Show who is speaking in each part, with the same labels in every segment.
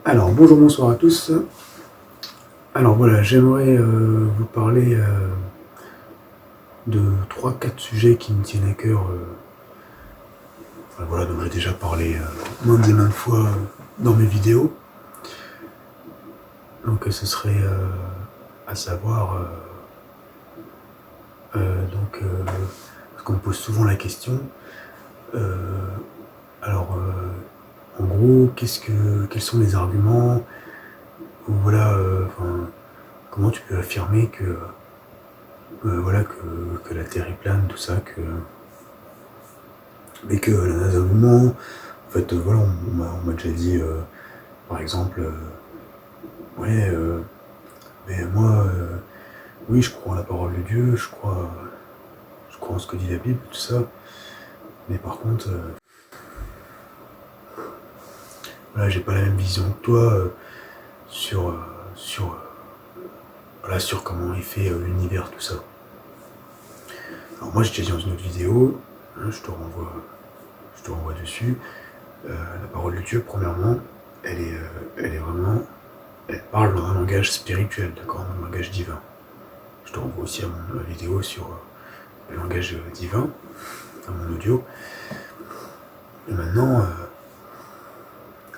Speaker 1: Alors bonjour, bonsoir à tous. Alors voilà, j'aimerais vous parler de 3-4 sujets qui me tiennent à cœur. Enfin, voilà, dont j'ai déjà parlé maintes et maintes fois dans mes vidéos. Donc ce serait à savoir, parce qu'on me pose souvent la question, en gros, quels sont les arguments, ou voilà, comment tu peux affirmer que la Terre est plane, tout ça, mais que la NASA vous ment. En fait, voilà, on m'a déjà dit, par exemple, mais moi, oui, je crois en la parole de Dieu, je crois en ce que dit la Bible, tout ça, mais par contre, voilà, j'ai pas la même vision que toi sur comment est fait l'univers, tout ça. Alors moi, j'ai déjà dit dans une autre vidéo, je te renvoie dessus. La parole de Dieu, premièrement, elle parle dans un langage spirituel, d'accord, dans un langage divin. Je te renvoie aussi à ma vidéo sur le langage divin, à mon audio. Et maintenant,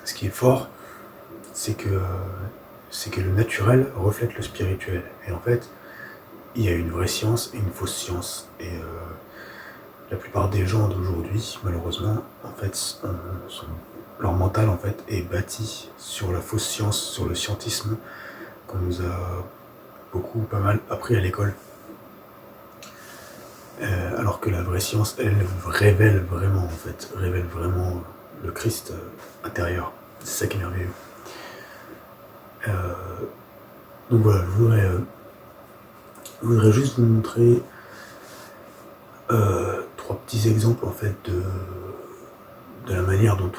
Speaker 1: ce qui est fort, c'est que le naturel reflète le spirituel. Et en fait, il y a une vraie science et une fausse science. Et la plupart des gens d'aujourd'hui, malheureusement, en fait, leur mental en fait est bâti sur la fausse science, sur le scientisme qu'on nous a pas mal appris à l'école. Alors que la vraie science, elle révèle vraiment le Christ intérieur. C'est ça qui est merveilleux. Donc voilà, je voudrais juste vous montrer 3 petits exemples en fait de la manière dont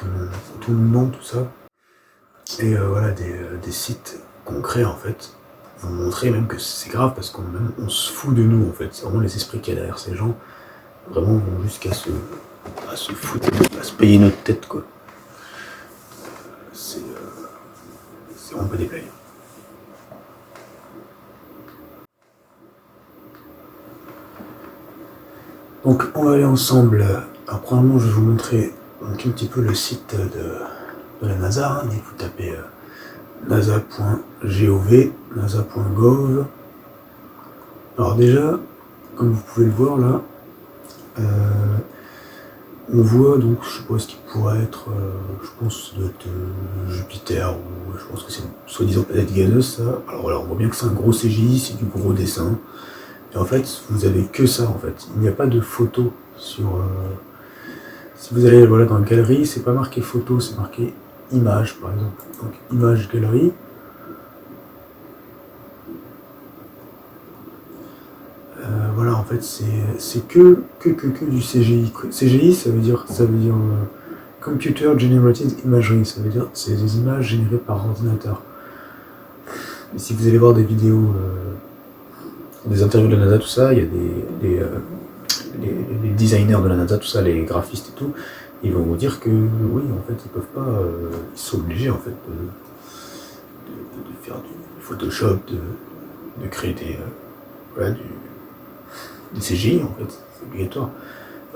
Speaker 1: on nous ment, tout ça. Et voilà, des sites concrets en fait vont montrer même que c'est grave parce qu'on se fout de nous en fait. C'est vraiment les esprits qu'il y a derrière ces gens, vraiment vont jusqu'à se foutre, à se payer notre tête quoi. C'est vraiment pas des blagues. Donc on va aller ensemble. Alors premièrement, je vais vous montrer un petit peu le site de la NASA. Il faut taper nasa.gov, nasa.gov. Alors déjà, comme vous pouvez le voir là, on voit donc, je sais pas ce qui pourrait être, je pense que ça doit être Jupiter, ou je pense que c'est une soi-disant planète gazeuse ça. Alors voilà, on voit bien que c'est un gros CGI, c'est du gros dessin. Et en fait, vous avez que ça en fait. Il n'y a pas de photo sur. Si vous allez voilà, dans la galerie, c'est pas marqué photo, c'est marqué image par exemple. Donc image galerie. Voilà, en fait, c'est que du CGI. CGI, ça veut dire Computer Generated Imagery, ça veut dire c'est des images générées par ordinateur. Et si vous allez voir des vidéos, des interviews de la NASA, tout ça, il y a les designers de la NASA, tout ça, les graphistes et tout, ils vont vous dire que oui, en fait, ils peuvent pas, ils sont obligés en fait de faire du Photoshop, de créer du CGI en fait, c'est obligatoire.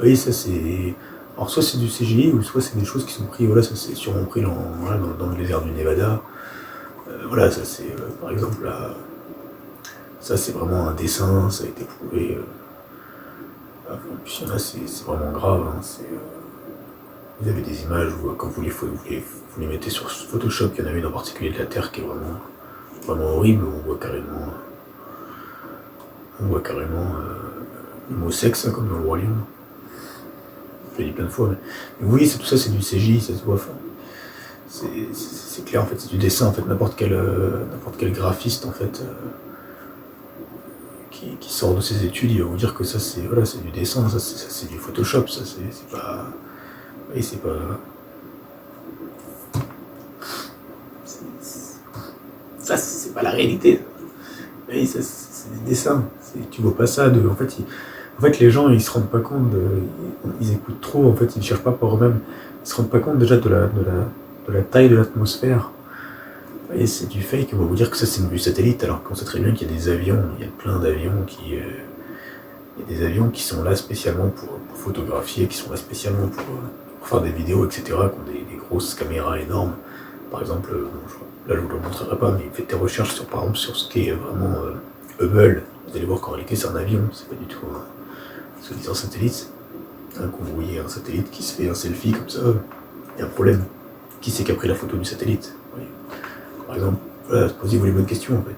Speaker 1: Oui, ça c'est. Alors soit c'est du CGI ou soit c'est des choses qui sont prises, voilà, ça c'est sûrement pris dans le désert du Nevada. Voilà, ça c'est par exemple là. Ça c'est vraiment un dessin, ça a été prouvé. En plus il y en a, c'est vraiment grave. Hein, vous avez des images où quand vous les mettez sur Photoshop, il y en a une en particulier de la Terre qui est vraiment horrible, on voit carrément le mot sexe, hein, comme dans le Roi Lion. Je l'ai dit plein de fois, mais oui, tout ça c'est du CGI, ça se voit. C'est clair, en fait, c'est du dessin, en fait, n'importe quel graphiste, en fait, qui sort de ses études, il va vous dire que ça c'est du dessin, ça c'est du Photoshop, ça c'est pas. Oui, c'est pas. Ça c'est pas la réalité. Oui, ça c'est des dessins. Tu vois pas ça en fait, les gens, ils se rendent pas compte, ils écoutent trop, en fait, ils cherchent pas par eux-mêmes, ils se rendent pas compte déjà de la taille de l'atmosphère, Et c'est du fake, on va vous dire que ça c'est une vue satellite, alors qu'on sait très bien qu'il y a des avions, il y a plein d'avions qui... il y a des avions qui sont là spécialement pour photographier, qui sont là spécialement pour faire des vidéos, etc., qui ont des grosses caméras énormes. Par exemple, là je vous le montrerai pas, mais faites des recherches sur, par exemple, sur ce qui est vraiment Hubble. Vous allez voir qu'en réalité c'est un avion, c'est pas du tout un soi-disant satellite. Quand vous voyez un satellite qui se fait un selfie comme ça, il y a un problème. Qui c'est qui a pris la photo du satellite? Oui. Par exemple, voilà, posez-vous les bonnes questions en fait.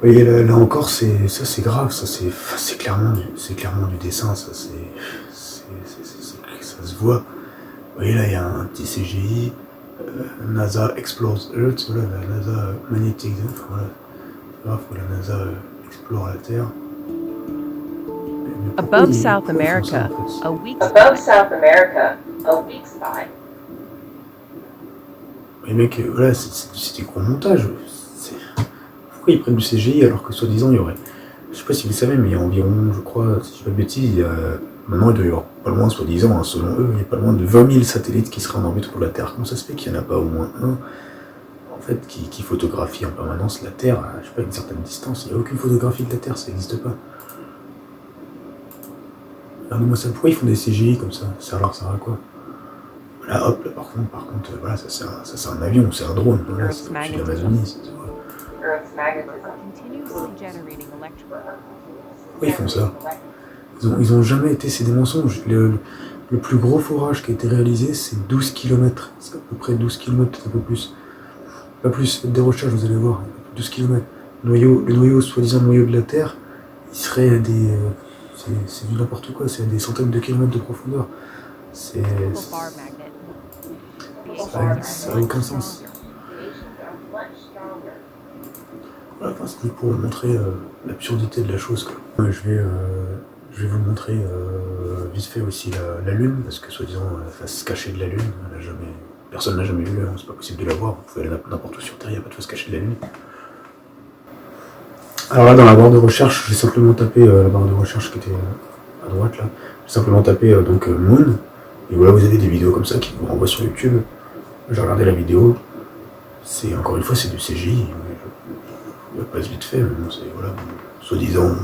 Speaker 1: Vous voyez, là encore, ça c'est grave, ça c'est clairement du dessin, ça ça se voit. Vous voyez là, il y a un petit CGI, NASA explores Earth, voilà, la NASA magnétique, voilà, la NASA explore la Terre.
Speaker 2: Above South America, a weak spot.
Speaker 1: Mais mec, voilà, c'est du gros montage. Pourquoi ils prennent du CGI alors que soi-disant il y aurait... Je sais pas si vous le savez, mais il y a environ, je crois, si je dis pas de bêtises, maintenant il doit y avoir pas loin, soi-disant, hein, selon eux, il y a pas loin de 20 000 satellites qui seraient en orbite pour la Terre. Comment ça se fait qu'il n'y en a pas au moins un, en fait, qui photographie en permanence la Terre à, je sais pas, une certaine distance? Il n'y a aucune photographie de la Terre, ça n'existe pas. Regardez-moi ça, pourquoi ils font des CGI comme ça? Ça leur sert à quoi? Là, hop, là, par contre, voilà, ça c'est un avion, c'est un drone, voilà, c'est au-dessus de l'Amazonie, pourquoi ils font ça? Ils ont jamais été, c'est des mensonges. Le plus gros forage qui a été réalisé, c'est 12 km. C'est à peu près 12 km, peut-être un peu plus. Pas plus, faites des recherches, vous allez voir. 12 km. Le noyau, soi-disant noyau de la Terre, il serait à des... c'est du n'importe quoi, c'est à des centaines de kilomètres de profondeur. Ça n'a aucun sens. Voilà, enfin, c'était pour vous montrer l'absurdité de la chose, quoi. Je vais vous montrer vite fait aussi la Lune, parce que soi-disant la face cachée de la Lune, personne n'a jamais vu, hein, c'est pas possible de la voir, vous pouvez aller n'importe où sur Terre, il n'y a pas de face cachée de la Lune. Alors là, dans la barre de recherche, j'ai simplement tapé la barre de recherche qui était à droite là, j'ai simplement tapé donc Moon, et voilà, vous avez des vidéos comme ça qui vous renvoient sur YouTube. J'ai regardé la vidéo, encore une fois, c'est du CGI, il passe vite fait, mais bon, c'est, voilà, soi-disant,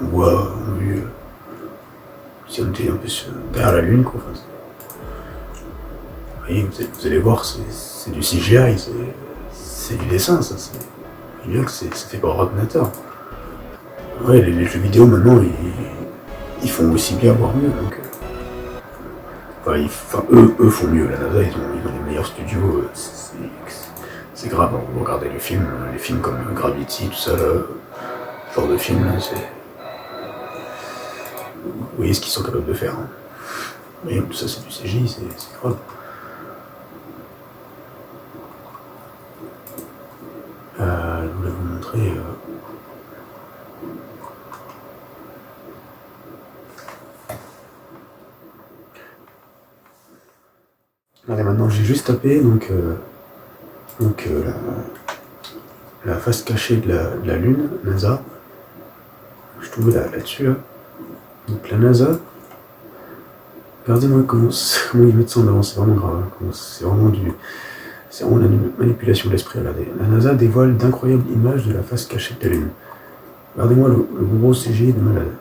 Speaker 1: on voit, si on était un peu derrière la Lune, quoi. Enfin, vous voyez, vous allez voir, c'est du CGI, c'est du dessin, ça. C'est bien que c'est fait par ordinateur. Ouais, les jeux vidéo maintenant, ils font aussi bien, voire mieux. Donc, eux font mieux. La NASA, ils ont les meilleurs studios. C'est grave, hein. Vous regardez les films comme Gravity, tout ça, là, ce genre de film, là, c'est... Vous voyez ce qu'ils sont capables de faire. Hein. Mais tout ça, c'est du CGI, c'est grave. Je voulais vous montrer... Allez, maintenant, j'ai juste tapé, la face cachée de la Lune, NASA. Je trouve là-dessus, là. Donc la NASA, regardez-moi comment ils mettent ça en avant, c'est vraiment grave, hein. C'est vraiment la manipulation de l'esprit, regardez. La NASA dévoile d'incroyables images de la face cachée de la Lune. Regardez-moi le gros CGI de malade.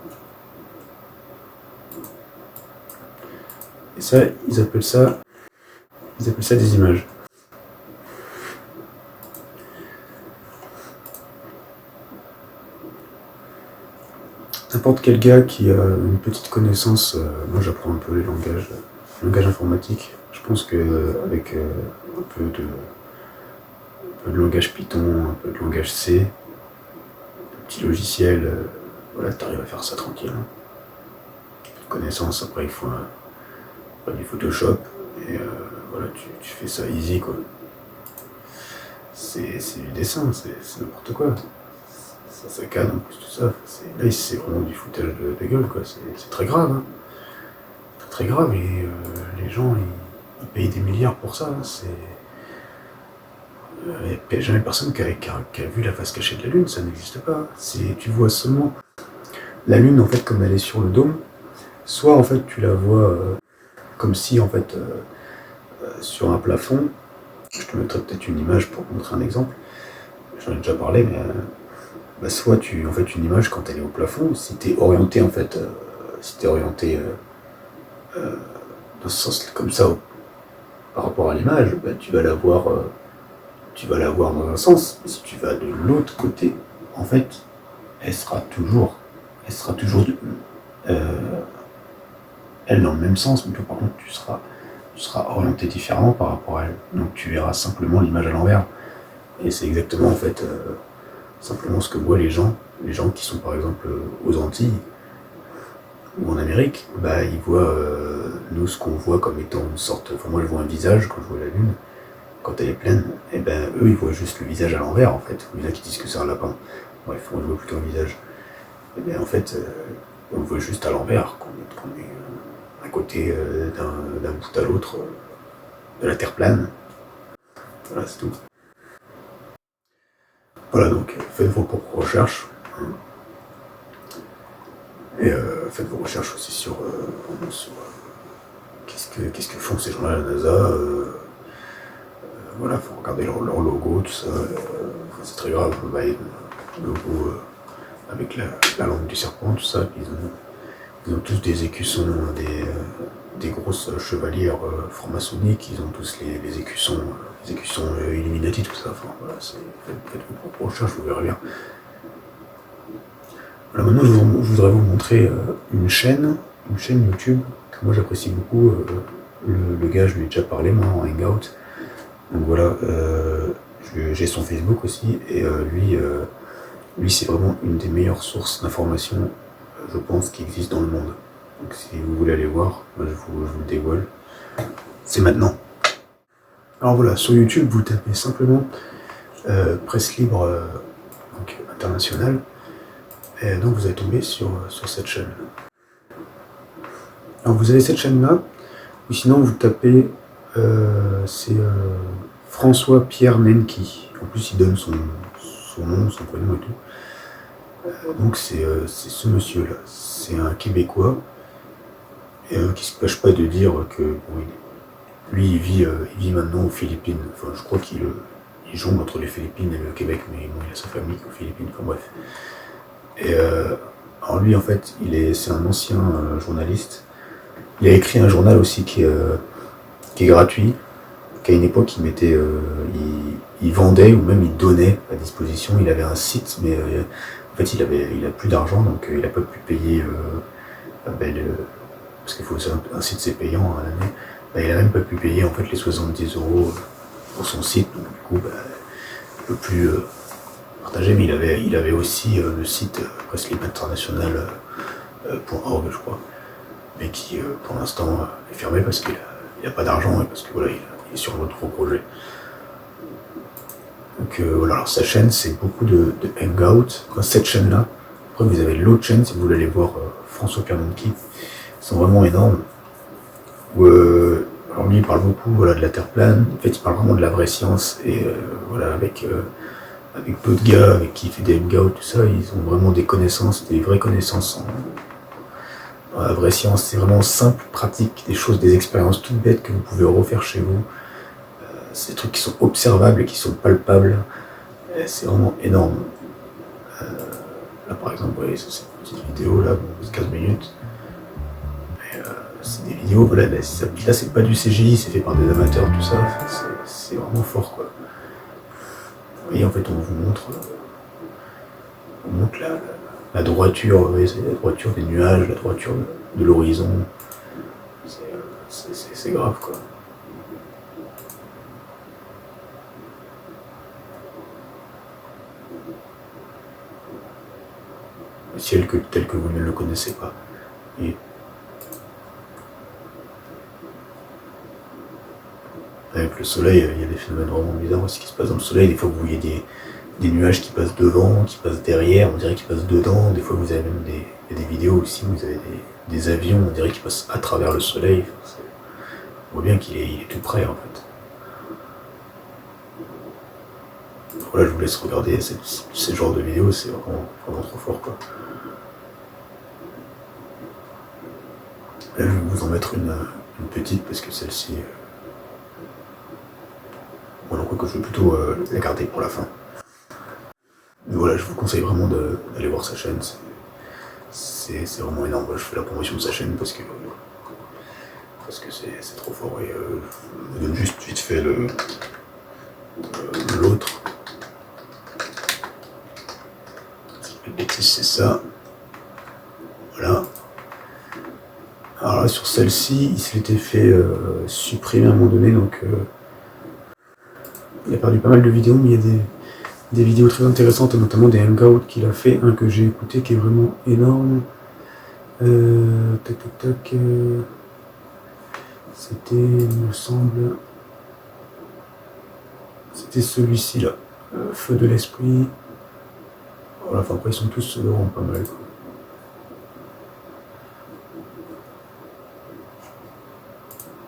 Speaker 1: Et ça, ils appellent ça des images. N'importe quel gars qui a une petite connaissance, moi j'apprends un peu les langages informatiques. Je pense qu'avec un peu de langage Python, un peu de langage C, de petits logiciels, voilà, t'arrives à faire ça tranquille. Hein. Connaissance, après il faut du Photoshop, et voilà, tu fais ça easy, quoi. C'est du dessin, c'est n'importe quoi. Ça saccade en plus tout ça. Là c'est vraiment du foutage de gueule, quoi. C'est très grave, hein. Très grave, et les gens ils payent des milliards pour ça. Hein. Il n'y a jamais personne qui a vu la face cachée de la Lune, ça n'existe pas. Tu vois seulement la lune, en fait, comme elle est sur le dôme, soit en fait tu la vois comme si en fait sur un plafond, je te mettrai peut-être une image pour te montrer un exemple, j'en ai déjà parlé, mais soit tu en fait une image quand elle est au plafond, si tu es orienté en fait, si tu es orienté dans ce sens comme ça par rapport à l'image, tu vas la voir dans un sens. Mais si tu vas de l'autre côté, en fait, elle sera toujours elle dans le même sens, mais que par contre tu seras orienté différemment par rapport à elle. Donc tu verras simplement l'image à l'envers. Et c'est exactement en fait simplement ce que voient les gens qui sont par exemple aux Antilles ou en Amérique, ils voient nous ce qu'on voit comme étant une sorte. Enfin moi je vois un visage quand je vois la lune, quand elle est pleine, et eux ils voient juste le visage à l'envers en fait. Il y en a qui disent que c'est un lapin. Bref, moi je vois plutôt un visage. Et bien en fait on le voit juste à l'envers, qu'on est à côté d'un bout à l'autre de la Terre plane. Voilà, c'est tout. Voilà, donc faites vos propres recherches. Et faites vos recherches aussi sur qu'est-ce que font ces gens-là à la NASA. Voilà, faut regarder leur logo, tout ça. C'est très grave. Le logo avec la langue du serpent, tout ça. Ils ont tous des écussons, des grosses chevalières franc-maçonniques. Ils ont tous les écussons, Illuminati, tout ça. Enfin, voilà, faites vos propres recherches, vous verrez bien. Voilà, maintenant, je voudrais vous montrer une chaîne YouTube que moi j'apprécie beaucoup. Le gars, je lui ai déjà parlé, moi, en Hangout. Donc voilà, j'ai son Facebook aussi, et lui, c'est vraiment une des meilleures sources d'informations, je pense, qui existe dans le monde. Donc si vous voulez aller voir, moi, je vous le dévoile. C'est maintenant. Alors voilà, sur YouTube, vous tapez simplement Presse Libre donc, Internationale. Et donc vous allez tomber sur cette chaîne. Alors vous avez cette chaîne-là, ou sinon vous tapez, c'est François Pierre Nenki. En plus il donne son nom, son prénom et tout. Donc c'est ce monsieur-là. C'est un Québécois qui se cache pas de dire que bon, lui il vit maintenant aux Philippines. Enfin je crois qu'il jongle entre les Philippines et le Québec, mais bon, il a sa famille aux Philippines. Enfin bref. Et alors lui en fait c'est un ancien journaliste. Il a écrit un journal aussi qui est gratuit, qu'à une époque il vendait ou même il donnait à disposition. Il avait un site, mais en fait il a plus d'argent, donc il n'a pas pu payer parce qu'il faut un site c'est payant à l'année. Il a même pas pu payer en fait les 70 € pour son site, donc du coup il peut plus partager. Mais il avait aussi le site Presse Libre International .org, je crois, mais qui pour l'instant est fermé parce qu'il n'a pas d'argent et parce que voilà, il est sur un autre gros projet. Donc voilà, alors sa chaîne c'est beaucoup de hangout. Cette chaîne-là. Après vous avez l'autre chaîne si vous voulez aller voir François Pierre Nenki. Ils sont vraiment énormes. Alors lui il parle beaucoup de la Terre plane. En fait il parle vraiment de la vraie science et voilà avec d'autres gars avec qui il fait des hangouts, tout ça, ils ont vraiment des connaissances, des vraies connaissances dans la vraie science. C'est vraiment simple, pratique, des expériences toutes bêtes que vous pouvez refaire chez vous. C'est des trucs qui sont observables et qui sont palpables. Et c'est vraiment énorme. Là par exemple, vous voyez, c'est une petite vidéo là, 15 minutes. Et, c'est des vidéos, voilà, là c'est pas du CGI, c'est fait par des amateurs, tout ça. C'est vraiment fort quoi. Et en fait on vous montre la droiture, c'est la droiture des nuages, la droiture de l'horizon. C'est grave quoi. Le ciel tel que vous ne le connaissez pas. Et avec le soleil, il y a des phénomènes vraiment bizarres aussi qui se passent dans le soleil. Des fois vous voyez des nuages qui passent devant, qui passent derrière, on dirait qu'ils passent dedans. Des fois vous avez même des vidéos aussi où vous avez des avions, on dirait qu'ils passent à travers le soleil. On voit bien qu'il est tout près en fait. Voilà, je vous laisse regarder ce genre de vidéos, c'est vraiment trop fort quoi. vous en mettre une petite parce que celle-ci. Bon, donc, je vais plutôt la garder pour la fin. Mais voilà, je vous conseille vraiment d'aller voir sa chaîne. C'est vraiment énorme. Je fais la promotion de sa chaîne parce que c'est trop fort. Et je vous donne juste vite fait l'autre. Le bêtise, c'est ça. Voilà. Alors là, sur celle-ci, il s'était fait supprimer à un moment donné, donc il a perdu pas mal de vidéos, mais il y a des vidéos très intéressantes, notamment des hangouts qu'il a fait, un que j'ai écouté qui est vraiment énorme. C'était, il me semble, c'était celui-ci là, Feu de l'esprit. Voilà, enfin après ils sont tous vraiment pas mal, quoi.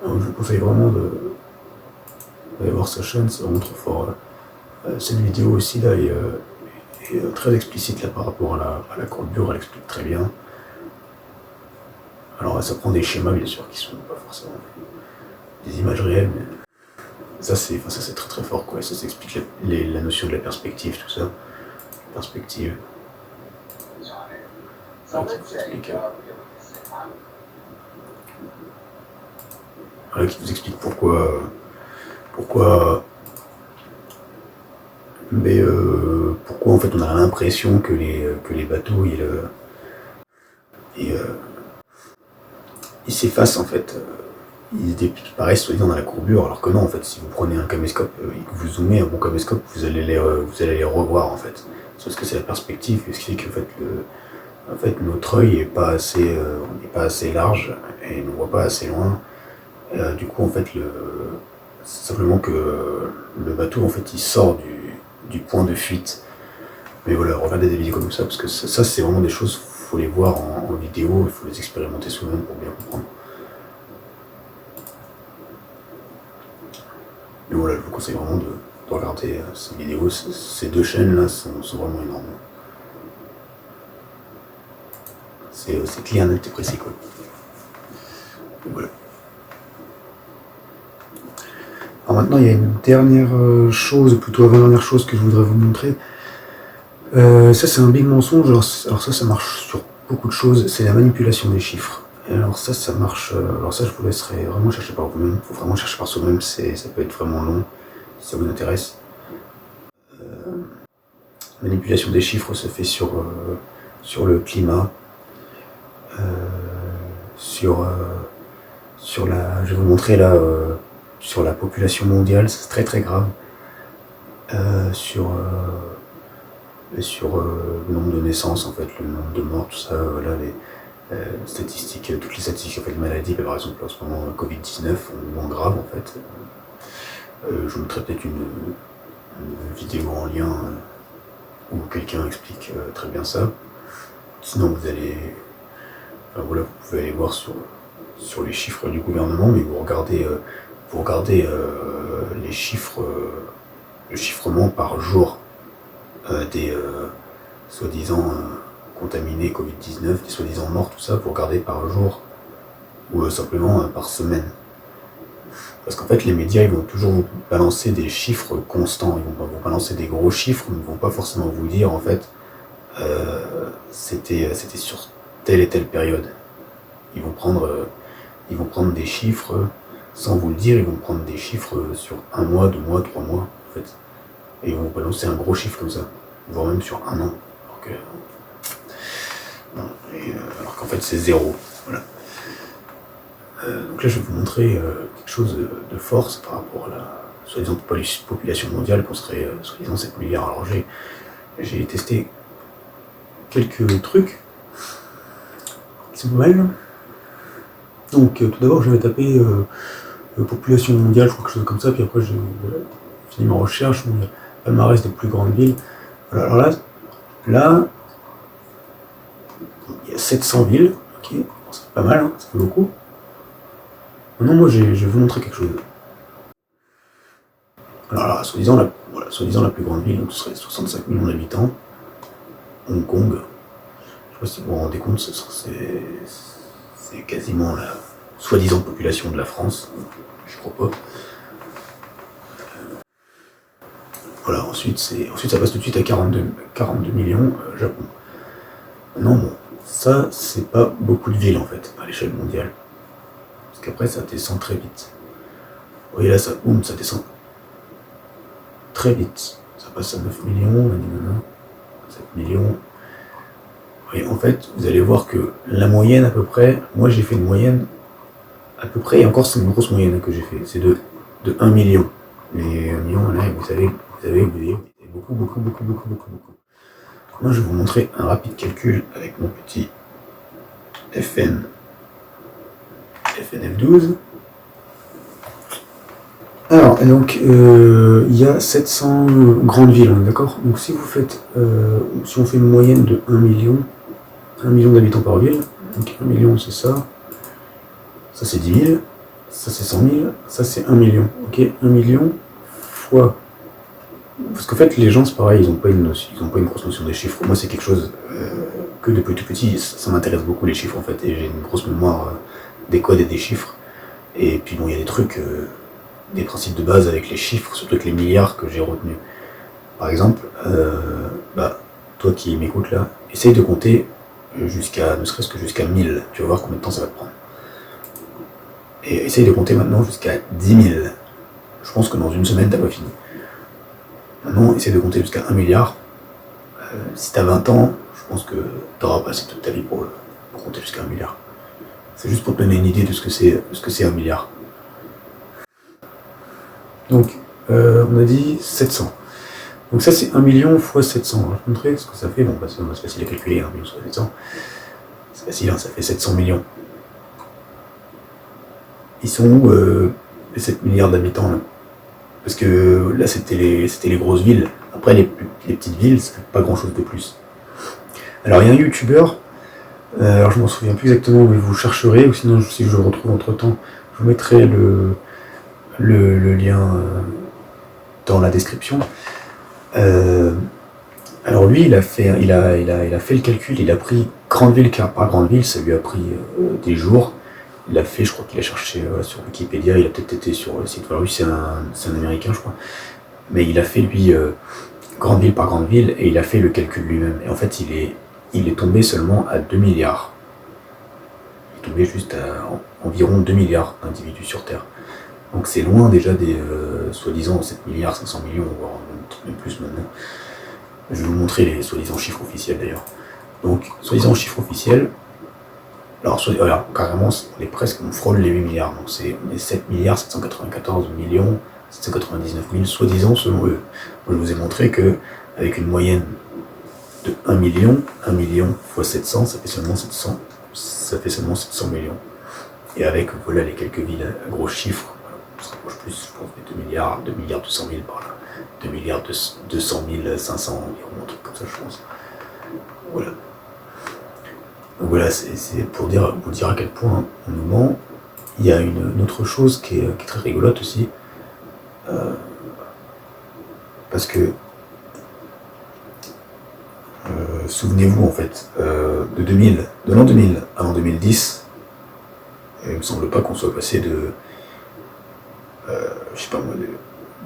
Speaker 1: Alors, je vous conseille vraiment d'aller voir sa chaîne, c'est vraiment trop fort. Cette vidéo aussi là est très explicite là par rapport à la courbure, elle explique très bien. Alors ça prend des schémas bien sûr qui sont pas forcément des images réelles, mais ça c'est très très fort quoi. Ça s'explique la notion de la perspective, tout ça. Perspective. Ça qui vous explique, voilà, qui vous explique pourquoi en fait on a l'impression que les bateaux ils s'effacent en fait. Ils disparaissent soi-disant dans la courbure, alors que non en fait si vous prenez un caméscope et que vous zoomez un bon caméscope, vous allez les revoir en fait. C'est parce que c'est la perspective, ce qui fait que en fait notre œil n'est pas assez large et ne voit pas assez loin. Du coup en fait c'est simplement que le bateau en fait il sort du point de fuite. Mais voilà, regardez des vidéos comme ça, parce que ça c'est vraiment des choses, faut les voir en vidéo, il faut les expérimenter soi-même pour bien comprendre. Mais voilà, je vous conseille vraiment de regarder ces vidéos, ces deux chaînes là sont vraiment énormes. C'est clair, net et précis quoi. Et voilà. Alors maintenant il y a une dernière chose, plutôt avant-dernière chose que je voudrais vous montrer. Ça c'est un big mensonge, alors ça marche sur beaucoup de choses, c'est la manipulation des chiffres. Et alors ça marche, alors ça je vous laisserai vraiment chercher par vous-même, il faut vraiment chercher par soi-même, ça peut être vraiment long, si ça vous intéresse. Manipulation des chiffres se fait sur le climat, sur la, je vais vous montrer là, sur la population mondiale, c'est très très grave, sur le nombre de naissances, en fait, le nombre de morts, tout ça, voilà, les statistiques, toutes les statistiques en fait, de maladies, par exemple en ce moment Covid-19, moins grave en fait. Je vous mettrai peut-être une vidéo en lien où quelqu'un explique très bien ça. Sinon vous allez, enfin, voilà, vous pouvez aller voir sur les chiffres du gouvernement, mais vous regardez les chiffres, le chiffrement par jour des soi-disant contaminés Covid-19, des soi-disant morts, tout ça, vous regardez par jour ou simplement par semaine. Parce qu'en fait, les médias, ils vont toujours vous balancer des chiffres constants, ils vont pas vous balancer des gros chiffres, mais ils vont pas forcément vous dire, en fait, c'était sur telle et telle période. Ils vont prendre des chiffres, sans vous le dire, ils vont prendre des chiffres sur 1 mois, 2 mois, 3 mois, en fait. Et ils vont vous balancer un gros chiffre comme ça, voire même sur 1 an. Alors qu'en fait, c'est 0. Voilà. Donc là, je vais vous montrer quelque chose de force par rapport à la soi-disant population mondiale qu'on serait soi-disant 7 milliards. Alors j'ai testé quelques trucs qui sont pas mal. Donc tout d'abord, je vais taper population mondiale, je crois quelque chose comme ça, puis après j'ai fini ma recherche, il y a palmarès des plus grandes villes. Voilà, alors là, il y a 700 villes, ok, c'est pas mal, hein, ça fait beaucoup. Maintenant, moi, je vais vous montrer quelque chose. Alors là, soi-disant la plus grande ville, donc ce serait 65 millions d'habitants, Hong Kong. Je sais pas si vous vous rendez compte, c'est quasiment soi-disant population de la France. Je crois pas. Voilà, ensuite ça passe tout de suite à 42 millions Japon. Non, bon, ça c'est pas beaucoup de villes en fait, à l'échelle mondiale. Parce qu'après ça descend très vite. Vous voyez là, ça descend très vite. Ça passe à 9 millions, 7 millions. Et en fait, vous allez voir que la moyenne à peu près, moi j'ai fait une moyenne à peu près, et encore c'est une grosse moyenne que j'ai fait, c'est de 1 million. Mais 1 million, là, vous savez, beaucoup. Maintenant, je vais vous montrer un rapide calcul avec mon petit FNF12. Alors, donc, il y a 700 grandes villes, d'accord? Donc, si vous faites, si on fait une moyenne de 1 million d'habitants par ville, donc 1 million c'est ça c'est 10 000, ça c'est 100 000, ça c'est 1 million, ok? 1 million fois... Parce qu'en fait, les gens, c'est pareil, ils n'ont pas une grosse notion des chiffres. Moi, c'est quelque chose que depuis tout petit, ça m'intéresse beaucoup les chiffres en fait, et j'ai une grosse mémoire des codes et des chiffres. Et puis bon, il y a des trucs, des principes de base avec les chiffres, surtout avec les milliards que j'ai retenus. Par exemple, toi qui m'écoutes là, essaye de compter ne serait-ce que jusqu'à 1000, tu vas voir combien de temps ça va te prendre. Et essaye de compter maintenant jusqu'à 10 000. Je pense que dans une semaine, t'as pas fini. Maintenant, essaye de compter jusqu'à 1 milliard. Si t'as 20 ans, je pense que t'auras passé toute ta vie pour compter jusqu'à 1 milliard. C'est juste pour te donner une idée de ce que c'est 1 milliard. Donc, on a dit 700. Donc ça, c'est 1 million fois 700. Je vais te montrer ce que ça fait. Bon, c'est facile à calculer, 1 million fois 700. C'est facile, hein, ça fait 700 millions. Ils sont où les 7 milliards d'habitants là? Parce que là, c'était les grosses villes. Après, les petites villes, ça fait pas grand-chose de plus. Alors, il y a un youtubeur, alors je m'en souviens plus exactement, mais vous chercherez, ou sinon, si je le retrouve entre-temps, je vous mettrai le lien dans la description. Alors lui, il a fait le calcul, il a pris grande ville par grande ville, ça lui a pris des jours. Il a fait, je crois qu'il a cherché sur Wikipédia, il a peut-être été sur le site, voilà, lui c'est un américain je crois, mais il a fait lui grande ville par grande ville et il a fait le calcul lui-même. Et en fait il est tombé seulement à 2 milliards. Il est tombé juste à environ 2 milliards d'individus sur Terre. Donc c'est loin déjà des soi-disant 7 milliards 500 millions, voire même plus maintenant. Je vais vous montrer les soi-disant chiffres officiels d'ailleurs. Donc soi-disant chiffres officiels, alors carrément on frôle les 8 milliards, donc on est 7 milliards 794 millions 799 000 soi-disant selon eux. Moi, je vous ai montré que avec une moyenne de 1 million fois 700, ça fait seulement 700 millions. Et avec voilà les quelques villes à gros chiffres, on se rapproche plus, je pense, des 2 milliards 200 000 par là, 2 milliards 200 500 environ, un truc comme ça je pense. Voilà. Donc voilà, c'est pour dire à quel point on nous ment. Il y a une autre chose qui est très rigolote aussi. Parce que souvenez-vous en fait de l'an 2000 à l'an 2010, il me semble pas qu'on soit passé de je sais pas moi,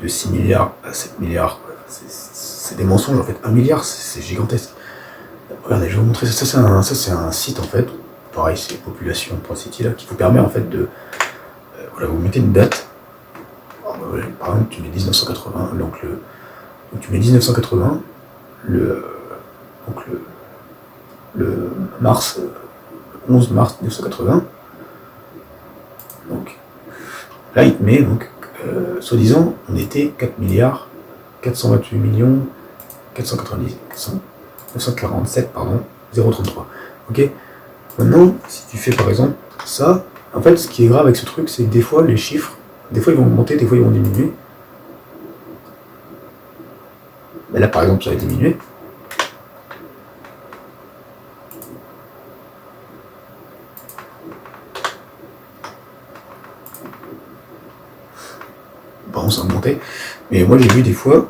Speaker 1: de 6 milliards à 7 milliards. C'est des mensonges en fait. 1 milliard, c'est gigantesque. Regardez, je vais vous montrer ça. Ça, c'est un site en fait. Pareil, c'est population.city là, qui vous permet en fait de. Voilà, vous mettez une date. Par exemple, tu mets 1980. Donc tu mets 1980. Le 11 mars 1980. Donc là, il te met donc. Soi-disant, on était 4 milliards 428 millions 947 033. Ok. Maintenant, si tu fais par exemple ça, en fait, ce qui est grave avec ce truc, c'est que des fois les chiffres, des fois ils vont augmenter, des fois ils vont diminuer. Mais là, par exemple, ça va diminuer. Bon, ça a augmenté. Mais moi, j'ai vu des fois,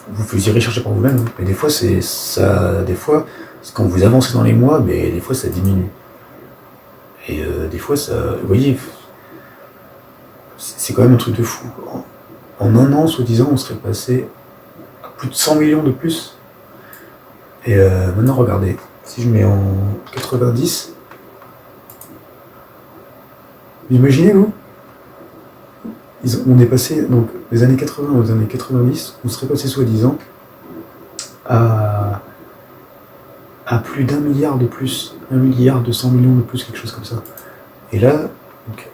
Speaker 1: vous irez chercher par vous-même, hein, mais des fois, c'est quand vous avancez dans les mois, mais des fois, ça diminue. Et des fois, ça, vous voyez, c'est quand même un truc de fou. En un an, soi-disant, on serait passé à plus de 100 millions de plus. Et maintenant, regardez, si je mets en 90, imaginez vous, on est passé, donc des années 80 aux années 90, on serait passé soi-disant à plus d'1 milliard de plus, 1 milliard 200 millions de plus, quelque chose comme ça. Et là, donc,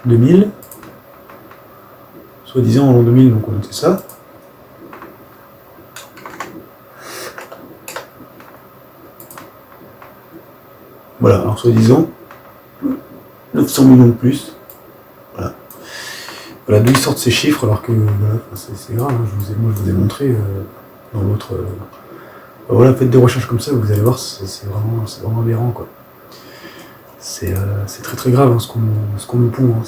Speaker 1: 2000, soi-disant en l'an 2000, donc on était ça. Voilà, alors soi-disant, 900 millions de plus. Voilà. Voilà d'où ils sortent ces chiffres, alors que voilà, c'est grave, hein, moi je vous ai montré dans l'autre. Voilà, faites des recherches comme ça, vous allez voir, c'est vraiment aberrant, quoi. C'est très très grave hein, ce qu'on nous pond. Hein,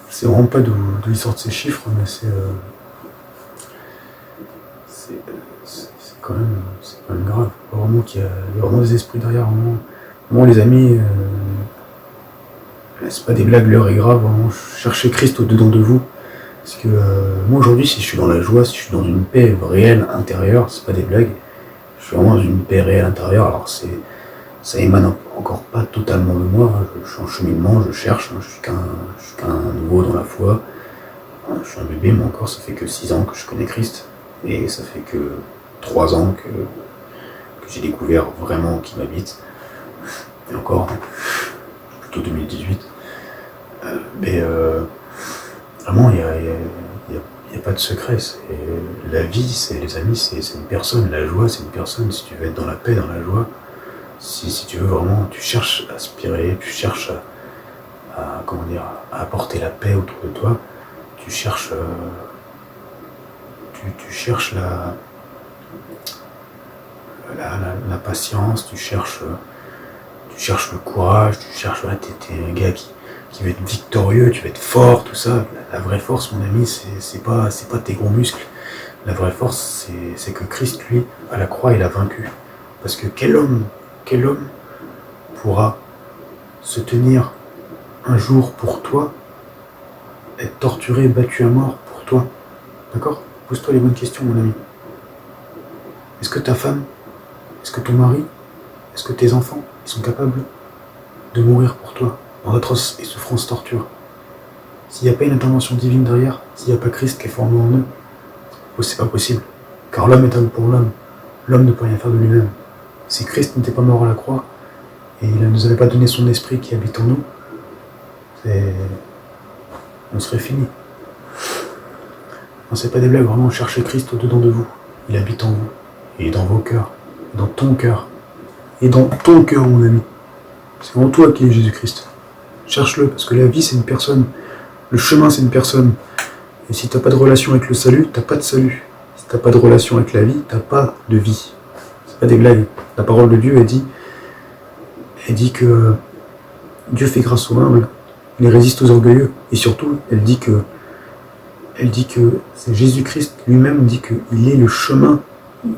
Speaker 1: c'est vraiment pas d'où ils sortent ces chiffres, mais c'est quand même grave. Vraiment qu'il y a vraiment des esprits derrière. Vraiment les amis, c'est pas des blagues, l'heure est grave. Vraiment, cherchez Christ au-dedans de vous. Parce que moi aujourd'hui, si je suis dans la joie, si je suis dans une paix réelle intérieure, c'est pas des blagues. Je suis vraiment dans une paix réelle intérieure. Alors ça émane encore pas totalement de moi. Hein. Je suis en cheminement, je cherche. Hein. Je suis qu'un nouveau dans la foi. Je suis un bébé, mais encore, ça fait que 6 ans que je connais Christ. Et ça fait que 3 ans que j'ai découvert vraiment qui m'habite. Et encore, plutôt 2018. Mais vraiment, il n'y a pas de secret. La vie, les amis, c'est une personne. La joie, c'est une personne. Si tu veux être dans la paix, dans la joie, si tu veux vraiment, tu cherches à aspirer, tu cherches à apporter la paix autour de toi, tu cherches la patience, tu cherches le courage, tu cherches, voilà, t'es un gars qui veut être victorieux, tu veux être fort, tout ça. La vraie force, mon ami, c'est pas tes gros muscles. La vraie force, c'est que Christ, lui, à la croix, il a vaincu. Parce que quel homme pourra se tenir un jour pour toi, être torturé, battu à mort pour toi? D'accord? Pose-toi les bonnes questions, mon ami. Est-ce que ta femme, est-ce que ton mari, est-ce que tes enfants, ils sont capables de mourir pour toi en atroce et souffrance, torture? S'il n'y a pas une intervention divine derrière, s'il n'y a pas Christ qui est formé en eux, c'est pas possible. Car l'homme est homme pour l'homme. L'homme ne peut rien faire de lui-même. Si Christ n'était pas mort à la croix, et il ne nous avait pas donné son esprit qui habite en nous, on serait fini. Non, c'est pas des blagues, vraiment, cherchez Christ au-dedans de vous. Il habite en vous. Il est dans vos cœurs. Dans ton cœur. Et dans ton cœur, mon ami. C'est en toi qui est Jésus-Christ. Cherche-le, parce que la vie, c'est une personne. Le chemin, c'est une personne. Et si t'as pas de relation avec le salut, t'as pas de salut. Si t'as pas de relation avec la vie, t'as pas de vie. C'est pas des blagues. La parole de Dieu, elle dit que Dieu fait grâce aux humbles, il résiste aux orgueilleux. Et surtout, elle dit que c'est Jésus-Christ lui-même dit qu'il est le chemin.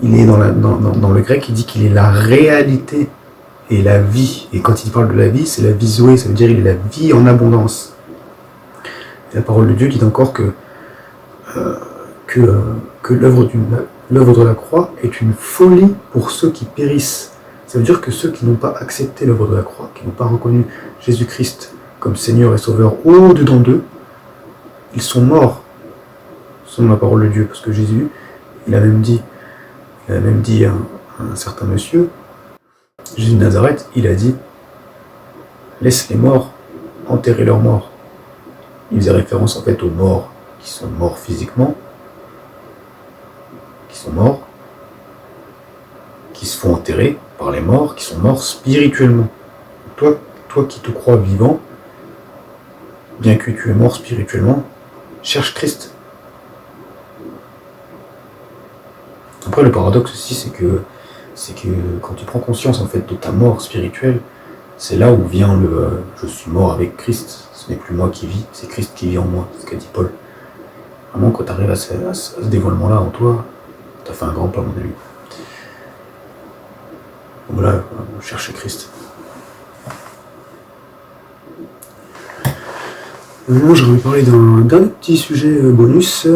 Speaker 1: Il est dans le grec, il dit qu'il est la réalité et la vie. Et quand il parle de la vie, c'est la vie Zoé, ça veut dire il est la vie en abondance. Et la parole de Dieu dit encore que l'œuvre de la croix est une folie pour ceux qui périssent. Ça veut dire que ceux qui n'ont pas accepté l'œuvre de la croix, qui n'ont pas reconnu Jésus-Christ comme Seigneur et Sauveur au-dedans d'eux, ils sont morts, selon la parole de Dieu. Parce que Jésus, il a même dit à un certain monsieur, Jésus de Nazareth, il a dit « Laisse les morts enterrer leurs morts ». Il faisait référence en fait aux morts qui sont morts physiquement, qui sont morts, qui se font enterrer par les morts, qui sont morts spirituellement. Toi qui te crois vivant, bien que tu es mort spirituellement, cherche Christ. Après, le paradoxe aussi, c'est que quand tu prends conscience en fait de ta mort spirituelle, c'est là où vient je suis mort avec Christ. Ce n'est plus moi qui vis, c'est Christ qui vit en moi, c'est ce qu'a dit Paul. Vraiment, quand tu arrives à ce dévoilement-là en toi, tu as fait un grand pas, mon ami. Voilà, cherchez Christ. Maintenant, j'aimerais parler d'un dernier petit sujet bonus,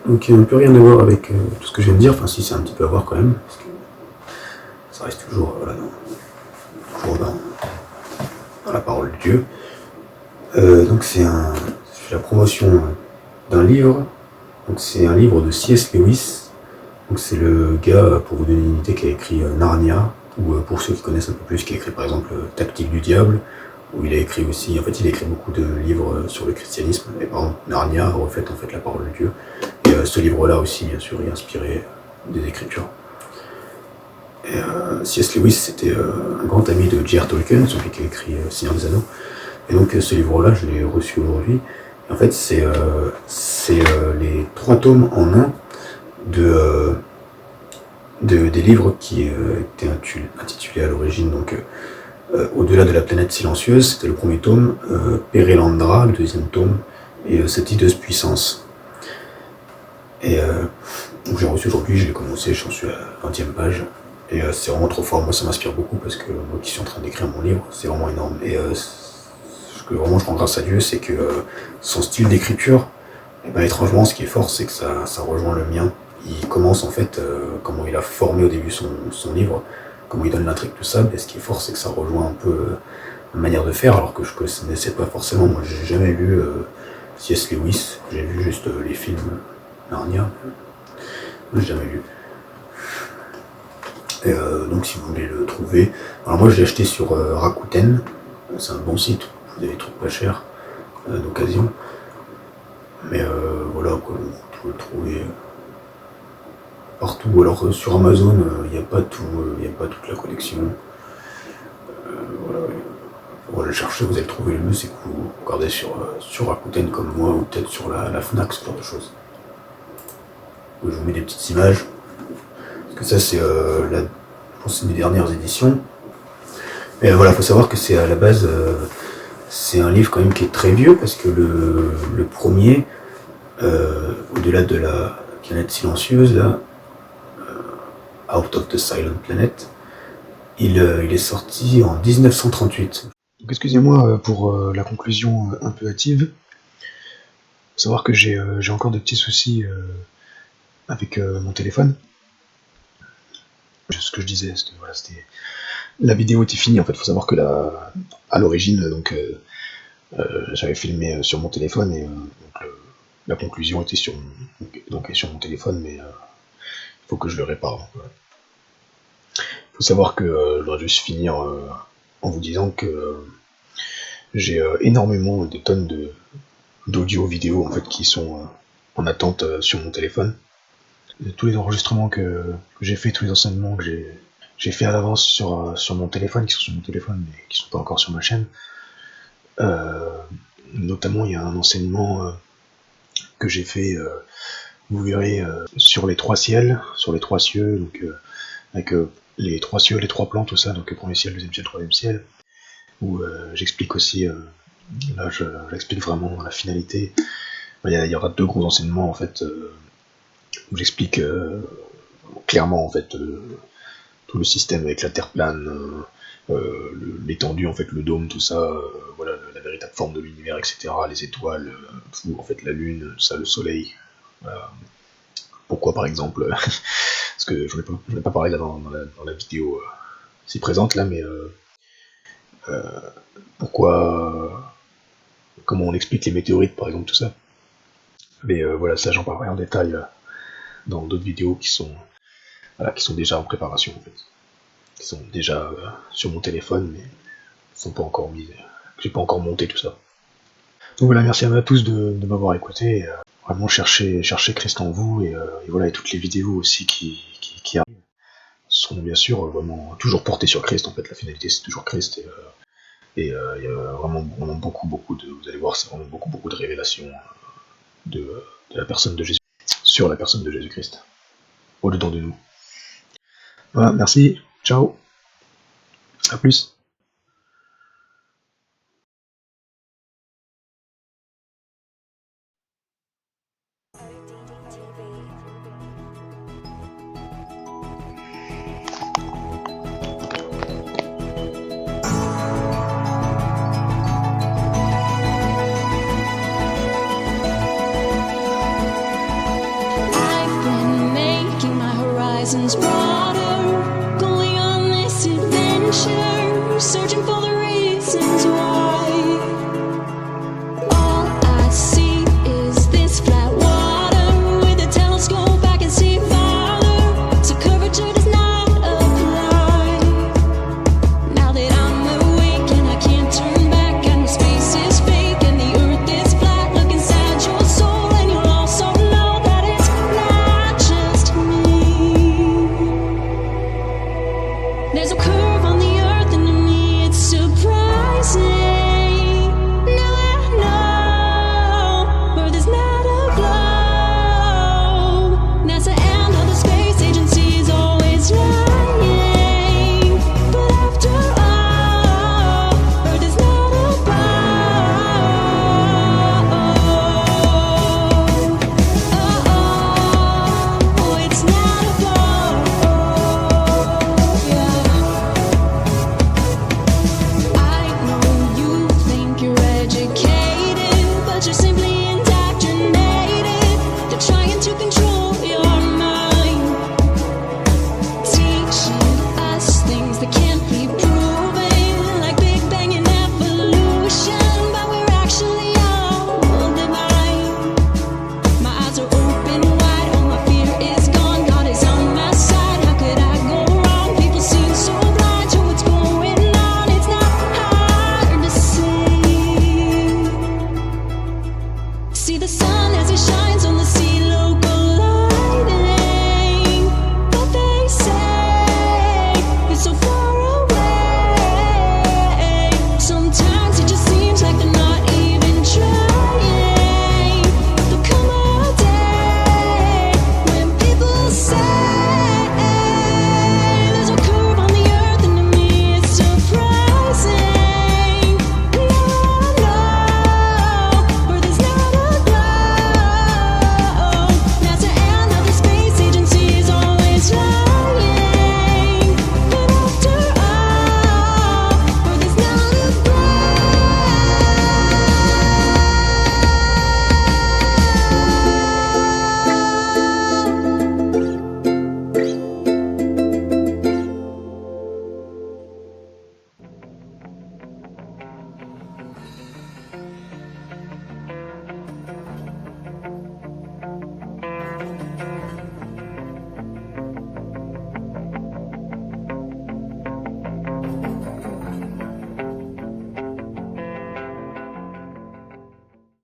Speaker 1: donc qui n'a un peu rien à voir avec tout ce que je viens de dire, enfin si c'est un petit peu à voir quand même, parce que ça reste toujours, toujours dans la parole de Dieu. Donc c'est la promotion d'un livre, donc c'est un livre de C.S. Lewis, donc c'est le gars, pour vous donner une idée, qui a écrit Narnia, ou pour ceux qui connaissent un peu plus, qui a écrit par exemple Tactique du Diable, où il a écrit aussi, en fait il a écrit beaucoup de livres sur le christianisme, et par exemple Narnia reflète en fait la parole de Dieu, et ce livre-là aussi bien sûr est inspiré des Écritures. Et C.S. Lewis c'était un grand ami de J.R. Tolkien, celui qui a écrit Seigneur des Anneaux, et donc ce livre-là je l'ai reçu aujourd'hui, et en fait c'est les 3 tomes en un des livres qui étaient intitulés à l'origine, donc Au-delà de la planète silencieuse, c'était le premier tome, Perelandra, le deuxième tome, et Cette hideuse puissance. Et donc j'ai reçu aujourd'hui, je l'ai commencé, j'en suis à la 20e page, et c'est vraiment trop fort, moi ça m'inspire beaucoup, parce que moi qui suis en train d'écrire mon livre, c'est vraiment énorme. Et ce que vraiment je rends grâce à Dieu, c'est que son style d'écriture, et ben, étrangement, ce qui est fort, c'est que ça rejoint le mien. Il commence en fait, comment il a formé au début son livre, comment il donne l'intrigue, tout ça, mais ce qui est fort, c'est que ça rejoint un peu ma manière de faire, alors que je ne connaissais pas forcément. Moi, j'ai jamais lu C.S. Lewis, j'ai vu juste les films Narnia, je l'ai jamais lu. Et donc, si vous voulez le trouver, alors moi, je l'ai acheté sur Rakuten, c'est un bon site, vous avez des trucs pas chers, d'occasion. Mais voilà, quoi, vous pouvez le trouver partout. Alors sur Amazon, il n'y a pas tout, il n'y a pas toute la collection. Voilà, pour le chercher, vous allez le trouver. Le mieux, c'est que vous regardez sur Rakuten comme moi, ou peut-être sur la Fnac, ce genre de choses. Je vous mets des petites images. Parce que ça, c'est je pense une des dernières éditions. Mais voilà, il faut savoir que c'est à la base, c'est un livre quand même qui est très vieux, parce que le premier, Au-delà de la planète silencieuse, là, Out of the Silent Planet, il est sorti en 1938. Donc excusez-moi pour la conclusion un peu hâtive. Faut savoir que j'ai encore des petits soucis avec mon téléphone. Ce que je disais, c'était la vidéo était finie. En fait, faut savoir que à l'origine, donc j'avais filmé sur mon téléphone, et donc, la conclusion était sur mon téléphone, mais il faut que je le répare. Il faut savoir que je dois juste finir en vous disant que j'ai énormément de tonnes d'audio vidéo en fait qui sont en attente sur mon téléphone. Tous les enregistrements que j'ai fait, tous les enseignements que j'ai fait à l'avance sur mon téléphone, qui sont sur mon téléphone mais qui sont pas encore sur ma chaîne. Notamment, il y a un enseignement que j'ai fait, vous verrez, sur les 3 cieux, donc avec les 3 cieux, les 3 plans, tout ça, donc le premier ciel, deuxième ciel, troisième ciel, où j'explique aussi, là j'explique vraiment la finalité. Il y aura 2 gros enseignements en fait, où j'explique clairement en fait tout le système avec la Terre plane, l'étendue en fait, le dôme, tout ça, voilà, la véritable forme de l'univers, etc., les étoiles, tout, en fait la lune, ça, le soleil. Pourquoi par exemple, parce que je n'en ai pas parlé là dans la vidéo si présente là, mais pourquoi, comment on explique les météorites par exemple, tout ça. Mais voilà, ça j'en parlerai en détail dans d'autres vidéos qui sont déjà en préparation en fait, qui sont déjà sur mon téléphone, mais qui sont pas encore mises, j'ai pas encore monté tout ça. Donc voilà, merci à tous de m'avoir écouté. Vraiment cherchez Christ en vous, et voilà, et toutes les vidéos aussi qui arrivent sont bien sûr vraiment toujours portées sur Christ. En fait, la finalité c'est toujours Christ, et il y a vraiment beaucoup vous allez voir, c'est vraiment beaucoup de révélations de la personne de Jésus, sur la personne de Jésus-Christ, au-dedans de nous. Voilà, merci, ciao, à plus.
Speaker 3: sun as he shines on the